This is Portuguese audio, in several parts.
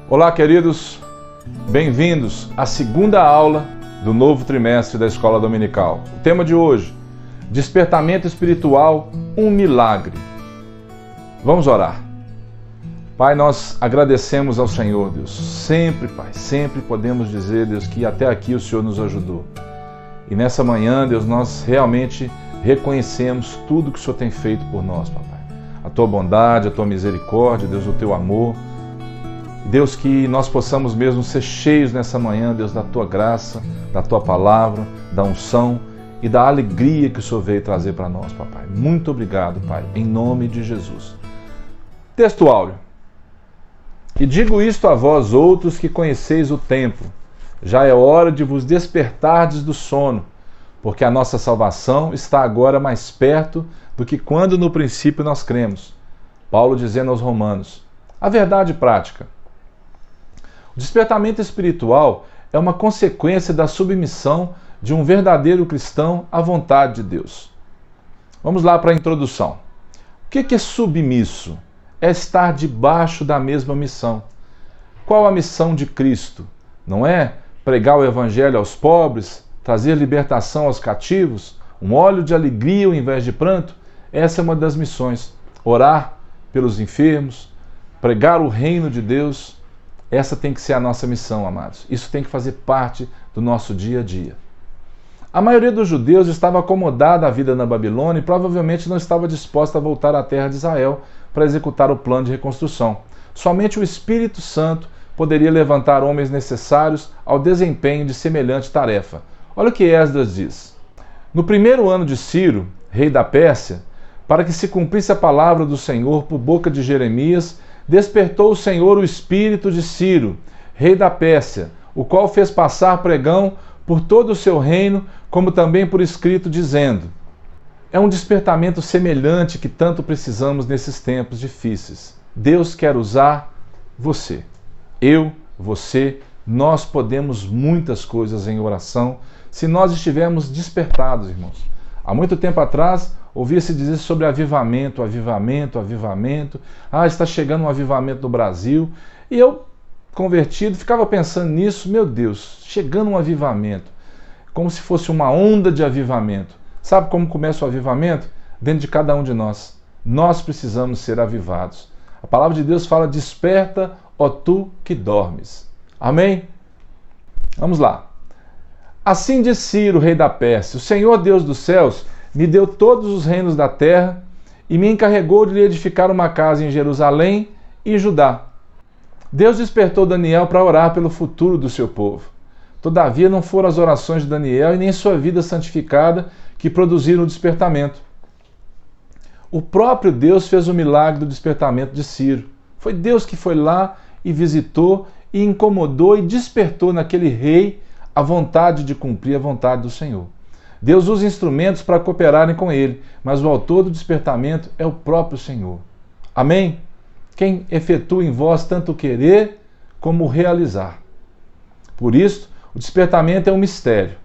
Olá, queridos, bem-vindos à segunda aula do novo trimestre da Escola Dominical. O tema de hoje, despertamento espiritual, um milagre. Vamos orar. Pai, nós agradecemos ao Senhor, Deus. Sempre, Pai, sempre podemos dizer, Deus, que até aqui o Senhor nos ajudou. E nessa manhã, Deus, nós realmente reconhecemos tudo que o Senhor tem feito por nós, Papai. A Tua bondade, a Tua misericórdia, Deus, o Teu amor. Deus, que nós possamos mesmo ser cheios nessa manhã, Deus, da Tua graça, da Tua palavra, da unção e da alegria que o Senhor veio trazer para nós, Papai. Muito obrigado, Pai, em nome de Jesus. Texto áureo. E digo isto a vós outros que conheceis o tempo. Já é hora de vos despertardes do sono, porque a nossa salvação está agora mais perto do que quando no princípio nós cremos. Paulo dizendo aos Romanos. A verdade prática. O despertamento espiritual é uma consequência da submissão de um verdadeiro cristão à vontade de Deus. Vamos lá para a introdução. O que é submisso? É estar debaixo da mesma missão. Qual a missão de Cristo? Não é pregar o evangelho aos pobres, trazer libertação aos cativos, um óleo de alegria ao invés de pranto? Essa é uma das missões. Orar pelos enfermos, pregar o reino de Deus. Essa tem que ser a nossa missão, amados. Isso tem que fazer parte do nosso dia a dia. A maioria dos judeus estava acomodada à vida na Babilônia e provavelmente não estava disposta a voltar à terra de Israel para executar o plano de reconstrução. Somente o Espírito Santo poderia levantar homens necessários ao desempenho de semelhante tarefa. Olha o que Esdras diz. No primeiro ano de Ciro, rei da Pérsia, para que se cumprisse a palavra do Senhor por boca de Jeremias, despertou o Senhor o espírito de Ciro, rei da Pérsia, o qual fez passar pregão por todo o seu reino, como também por escrito, dizendo: é um despertamento semelhante que tanto precisamos nesses tempos difíceis. Deus quer usar você. Eu, você, nós podemos muitas coisas em oração se nós estivermos despertados, irmãos. Há muito tempo atrás, ouvia-se dizer sobre avivamento, avivamento, avivamento. Ah, está chegando um avivamento no Brasil. E eu, convertido, ficava pensando nisso. Meu Deus, chegando um avivamento. Como se fosse uma onda de avivamento. Sabe como começa o avivamento? Dentro de cada um de nós. Nós precisamos ser avivados. A palavra de Deus fala: desperta, ó tu que dormes. Amém? Vamos lá. Assim diz Ciro, rei da Pérsia: o Senhor Deus dos céus me deu todos os reinos da terra e me encarregou de lhe edificar uma casa em Jerusalém e Judá. Deus despertou Daniel para orar pelo futuro do seu povo. Todavia não foram as orações de Daniel e nem sua vida santificada que produziram o despertamento. O próprio Deus fez o milagre do despertamento de Ciro. Foi Deus que foi lá e visitou e incomodou e despertou naquele rei a vontade de cumprir a vontade do Senhor. Deus usa instrumentos para cooperarem com ele, mas o autor do despertamento é o próprio Senhor. Amém? Quem efetua em vós tanto o querer como o realizar. Por isso, o despertamento é um mistério.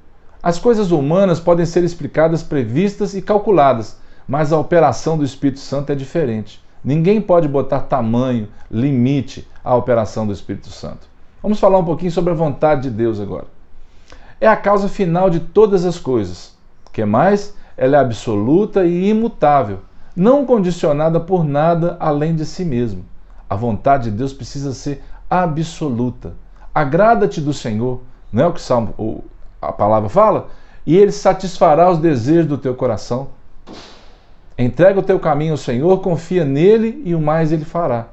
As coisas humanas podem ser explicadas, previstas e calculadas, mas a operação do Espírito Santo é diferente. Ninguém pode botar tamanho, limite à operação do Espírito Santo. Vamos falar um pouquinho sobre a vontade de Deus agora. É a causa final de todas as coisas. O que mais? Ela é absoluta e imutável, não condicionada por nada além de si mesmo. A vontade de Deus precisa ser absoluta. Agrada-te do Senhor, não é o que a palavra fala? E Ele satisfará os desejos do teu coração. Entrega o teu caminho ao Senhor, confia nele e o mais Ele fará.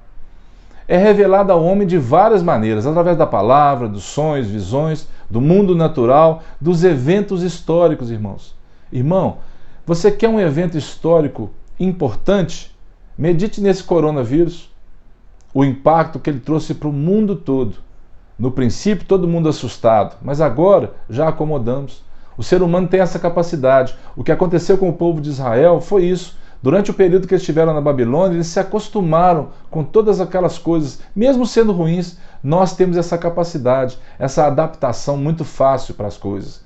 É revelada ao homem de várias maneiras, através da palavra, dos sonhos, visões, do mundo natural, dos eventos históricos, irmãos. Irmão, você quer um evento histórico importante? Medite nesse coronavírus, o impacto que ele trouxe para o mundo todo. No princípio, todo mundo assustado, mas agora já acomodamos. O ser humano tem essa capacidade. O que aconteceu com o povo de Israel foi isso. Durante o período que eles estiveram na Babilônia, eles se acostumaram com todas aquelas coisas, mesmo sendo ruins. Nós temos essa capacidade, essa adaptação muito fácil para as coisas.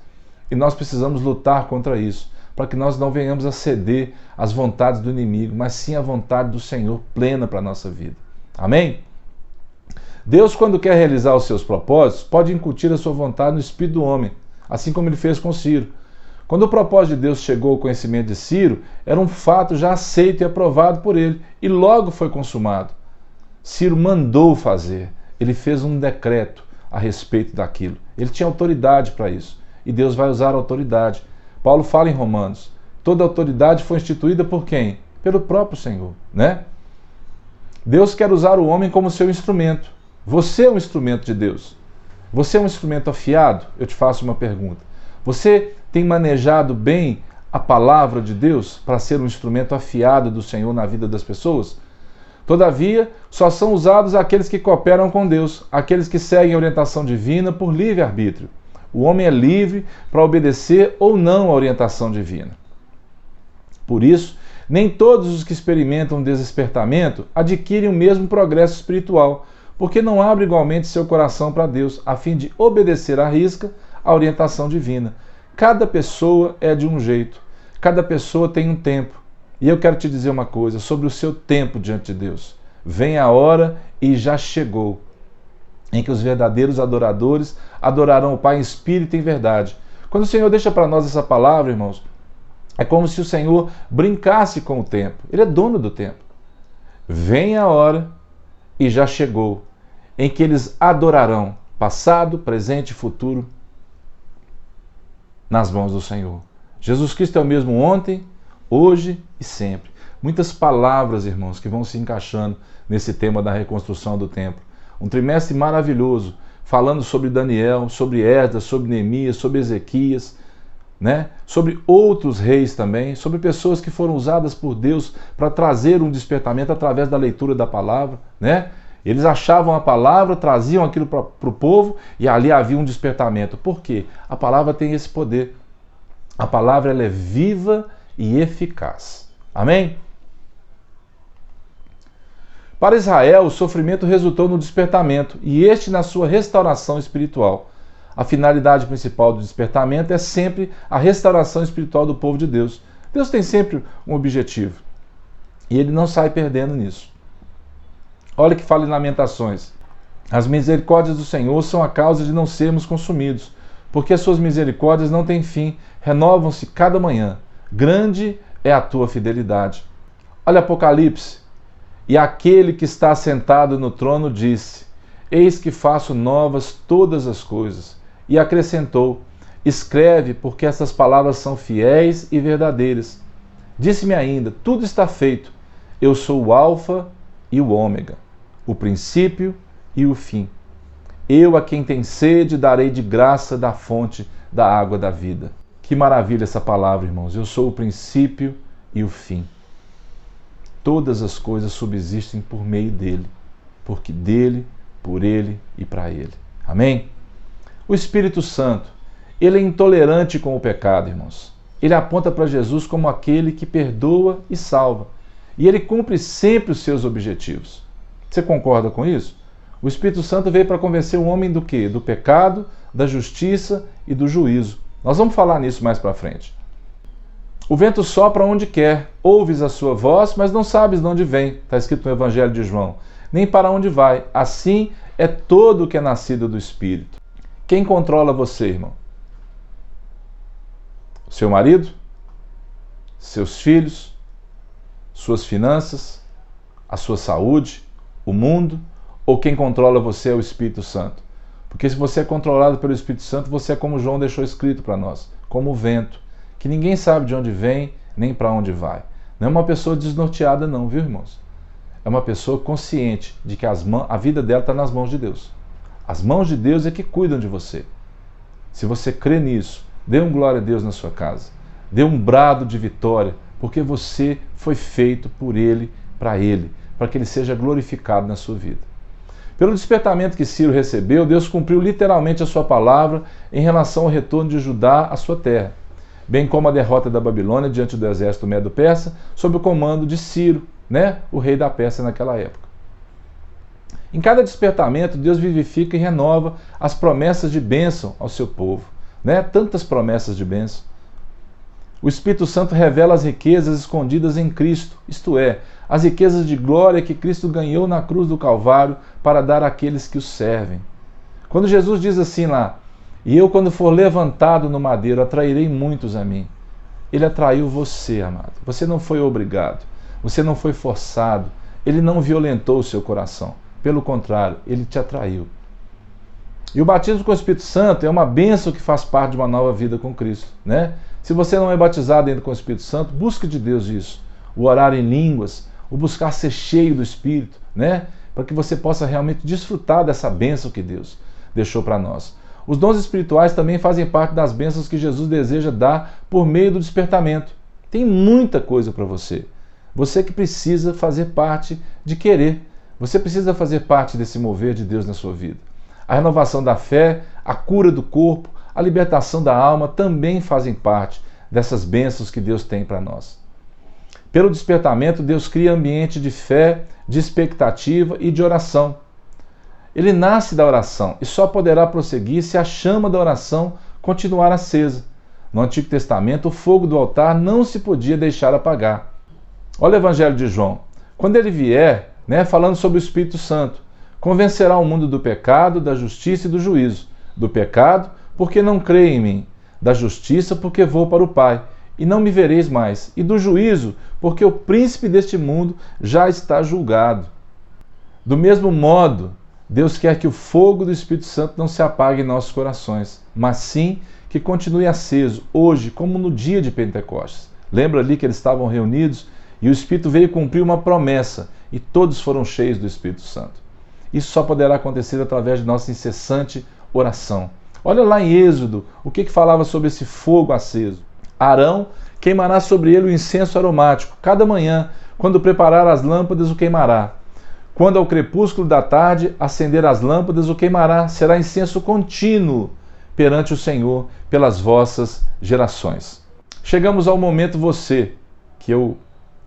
E nós precisamos lutar contra isso, para que nós não venhamos a ceder às vontades do inimigo, mas sim à vontade do Senhor plena para a nossa vida. Amém? Deus, quando quer realizar os seus propósitos, pode incutir a sua vontade no espírito do homem, assim como ele fez com Ciro. Quando o propósito de Deus chegou ao conhecimento de Ciro, era um fato já aceito e aprovado por ele, e logo foi consumado. Ciro mandou fazer, ele fez um decreto a respeito daquilo. Ele tinha autoridade para isso, e Deus vai usar a autoridade. Paulo fala em Romanos, toda autoridade foi instituída por quem? Pelo próprio Senhor, né? Deus quer usar o homem como seu instrumento. Você é um instrumento de Deus. Você é um instrumento afiado? Eu te faço uma pergunta. Você tem manejado bem a palavra de Deus para ser um instrumento afiado do Senhor na vida das pessoas? Todavia, só são usados aqueles que cooperam com Deus, aqueles que seguem a orientação divina por livre-arbítrio. O homem é livre para obedecer ou não à orientação divina. Por isso, nem todos os que experimentam o despertamento adquirem o mesmo progresso espiritual, porque não abrem igualmente seu coração para Deus, a fim de obedecer à risca a orientação divina. Cada pessoa é de um jeito, cada pessoa tem um tempo. E eu quero te dizer uma coisa sobre o seu tempo diante de Deus. Vem a hora e já chegou, em que os verdadeiros adoradores adorarão o Pai em espírito e em verdade. Quando o Senhor deixa para nós essa palavra, irmãos, é como se o Senhor brincasse com o tempo. Ele é dono do tempo. Vem a hora e já chegou, em que eles adorarão, passado, presente e futuro, nas mãos do Senhor. Jesus Cristo é o mesmo ontem, hoje e sempre. Muitas palavras, irmãos, que vão se encaixando nesse tema da reconstrução do templo. Um trimestre maravilhoso, falando sobre Daniel, sobre Esdras, sobre Neemias, sobre Ezequias, né? Sobre outros reis também, sobre pessoas que foram usadas por Deus para trazer um despertamento através da leitura da palavra, né? Eles achavam a palavra, traziam aquilo para o povo e ali havia um despertamento. Por quê? A palavra tem esse poder. A palavra ela é viva e eficaz. Amém? Para Israel, o sofrimento resultou no despertamento e este na sua restauração espiritual. A finalidade principal do despertamento é sempre a restauração espiritual do povo de Deus. Deus tem sempre um objetivo e ele não sai perdendo nisso. Olha que fala em Lamentações. As misericórdias do Senhor são a causa de não sermos consumidos, porque as suas misericórdias não têm fim, renovam-se cada manhã. Grande é a tua fidelidade. Olha Apocalipse. E aquele que está sentado no trono disse: Eis que faço novas todas as coisas. E acrescentou: Escreve, porque essas palavras são fiéis e verdadeiras. Disse-me ainda: Tudo está feito. Eu sou o Alfa e o Ômega, o princípio e o fim. Eu, a quem tem sede, darei de graça da fonte da água da vida. Que maravilha essa palavra, irmãos. Eu sou o princípio e o fim. Todas as coisas subsistem por meio dele, porque dele, por ele e para ele. Amém? O Espírito Santo, ele é intolerante com o pecado, irmãos. Ele aponta para Jesus como aquele que perdoa e salva. E ele cumpre sempre os seus objetivos. Você concorda com isso? O Espírito Santo veio para convencer o homem do quê? Do pecado, da justiça e do juízo. Nós vamos falar nisso mais para frente. O vento sopra onde quer, ouves a sua voz, mas não sabes de onde vem. Está escrito no Evangelho de João. Nem para onde vai. Assim é todo o que é nascido do Espírito. Quem controla você, irmão? Seu marido? Seus filhos? Suas finanças? A sua saúde? O mundo? Ou quem controla você é o Espírito Santo? Porque se você é controlado pelo Espírito Santo, você é como João deixou escrito para nós, como o vento, que ninguém sabe de onde vem, nem para onde vai. Não é uma pessoa desnorteada não, viu, irmãos? É uma pessoa consciente de que a vida dela está nas mãos de Deus. As mãos de Deus é que cuidam de você. Se você crê nisso, dê um glória a Deus na sua casa. Dê um brado de vitória, porque você foi feito por Ele, para que Ele seja glorificado na sua vida. Pelo despertamento que Ciro recebeu, Deus cumpriu literalmente a sua palavra em relação ao retorno de Judá à sua terra, bem como a derrota da Babilônia diante do exército medo-persa, sob o comando de Ciro, o rei da Pérsia naquela época. Em cada despertamento, Deus vivifica e renova as promessas de bênção ao seu povo. Tantas promessas de bênção. O Espírito Santo revela as riquezas escondidas em Cristo, isto é, as riquezas de glória que Cristo ganhou na cruz do Calvário para dar àqueles que o servem. Quando Jesus diz assim lá, e eu quando for levantado no madeiro atrairei muitos a mim. Ele atraiu você, amado. Você não foi obrigado, você não foi forçado, ele não violentou o seu coração. Pelo contrário, ele te atraiu. E o batismo com o Espírito Santo é uma bênção que faz parte de uma nova vida com Cristo, né? Se você não é batizado ainda com o Espírito Santo, busque de Deus isso. O orar em línguas, o buscar ser cheio do Espírito, né? Para que você possa realmente desfrutar dessa bênção que Deus deixou para nós. Os dons espirituais também fazem parte das bênçãos que Jesus deseja dar por meio do despertamento. Tem muita coisa para você. Você que precisa fazer parte de querer. Você precisa fazer parte desse mover de Deus na sua vida. A renovação da fé, a cura do corpo, a libertação da alma também fazem parte dessas bênçãos que Deus tem para nós. Pelo despertamento, Deus cria ambiente de fé, de expectativa e de oração. Ele nasce da oração e só poderá prosseguir se a chama da oração continuar acesa. No Antigo Testamento, o fogo do altar não se podia deixar apagar. Olha o Evangelho de João. Quando ele vier, falando sobre o Espírito Santo, convencerá o mundo do pecado, da justiça e do juízo. Do pecado, porque não crê em mim. Da justiça, porque vou para o Pai, e não me vereis mais. E do juízo, porque o príncipe deste mundo já está julgado. Do mesmo modo, Deus quer que o fogo do Espírito Santo não se apague em nossos corações, mas sim que continue aceso, hoje, como no dia de Pentecostes. Lembra ali que eles estavam reunidos e o Espírito veio cumprir uma promessa e todos foram cheios do Espírito Santo. Isso só poderá acontecer através de nossa incessante oração. Olha lá em Êxodo, o que falava sobre esse fogo aceso. Arão queimará sobre ele o incenso aromático. Cada manhã, quando preparar as lâmpadas, o queimará. Quando ao crepúsculo da tarde acender as lâmpadas, o queimará. Será incenso contínuo perante o Senhor pelas vossas gerações. Chegamos ao momento você, que eu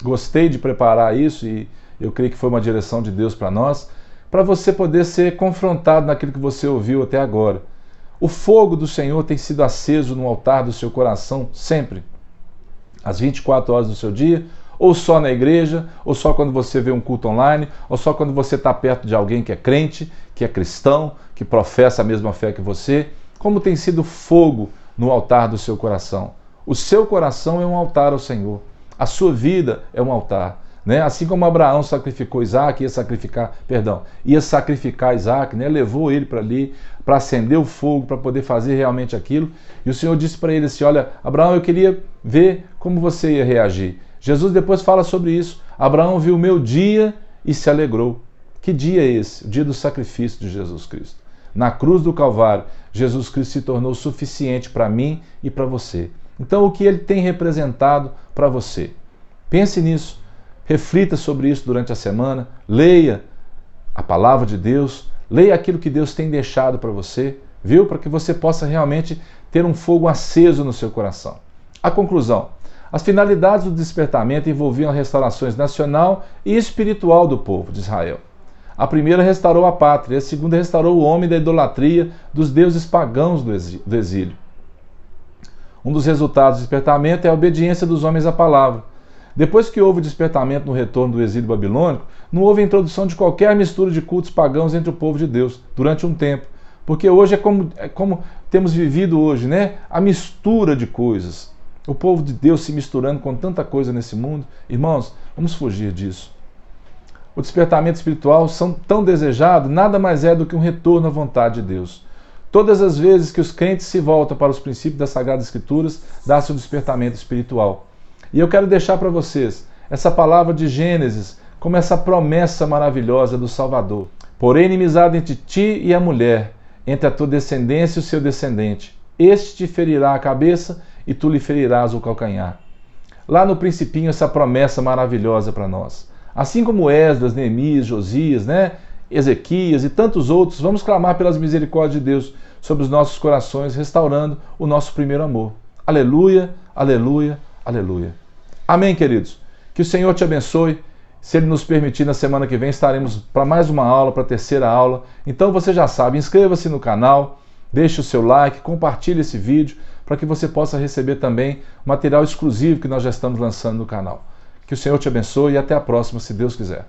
gostei de preparar isso e eu creio que foi uma direção de Deus para nós, para você poder ser confrontado naquilo que você ouviu até agora. O fogo do Senhor tem sido aceso no altar do seu coração sempre, às 24 horas do seu dia, ou só na igreja, ou só quando você vê um culto online, ou só quando você está perto de alguém que é crente, que é cristão, que professa a mesma fé que você. Como tem sido fogo no altar do seu coração? O seu coração é um altar ao Senhor. A sua vida é um altar. Assim como Abraão sacrificou Isaac, ia sacrificar Isaac, levou ele para ali, para acender o fogo, para poder fazer realmente aquilo. E o Senhor disse para ele assim, olha, Abraão, eu queria ver como você ia reagir. Jesus depois fala sobre isso. Abraão viu o meu dia e se alegrou. Que dia é esse? O dia do sacrifício de Jesus Cristo. Na cruz do Calvário, Jesus Cristo se tornou suficiente para mim e para você. Então, o que ele tem representado para você? Pense nisso. Reflita sobre isso durante a semana, leia a palavra de Deus, leia aquilo que Deus tem deixado para você, viu? Para que você possa realmente ter um fogo aceso no seu coração. A conclusão: as finalidades do despertamento envolviam restaurações nacional e espiritual do povo de Israel. A primeira restaurou a pátria, a segunda restaurou o homem da idolatria dos deuses pagãos do exílio. Um dos resultados do despertamento é a obediência dos homens à palavra. Depois que houve o despertamento no retorno do exílio babilônico, não houve a introdução de qualquer mistura de cultos pagãos entre o povo de Deus durante um tempo. Porque hoje é como temos vivido hoje, a mistura de coisas. O povo de Deus se misturando com tanta coisa nesse mundo. Irmãos, vamos fugir disso. O despertamento espiritual, tão desejado, nada mais é do que um retorno à vontade de Deus. Todas as vezes que os crentes se voltam para os princípios das Sagradas Escrituras, dá-se um despertamento espiritual. E eu quero deixar para vocês essa palavra de Gênesis como essa promessa maravilhosa do Salvador. Porém, inimizade entre ti e a mulher, entre a tua descendência e o seu descendente. Este te ferirá a cabeça e tu lhe ferirás o calcanhar. Lá no principinho, essa promessa maravilhosa para nós. Assim como Esdras, Neemias, Josias, Ezequias e tantos outros, vamos clamar pelas misericórdias de Deus sobre os nossos corações, restaurando o nosso primeiro amor. Aleluia, aleluia, aleluia. Amém, queridos? Que o Senhor te abençoe. Se Ele nos permitir, na semana que vem estaremos para mais uma aula, para a terceira aula. Então você já sabe, inscreva-se no canal, deixe o seu like, compartilhe esse vídeo, para que você possa receber também material exclusivo que nós já estamos lançando no canal. Que o Senhor te abençoe e até a próxima, se Deus quiser.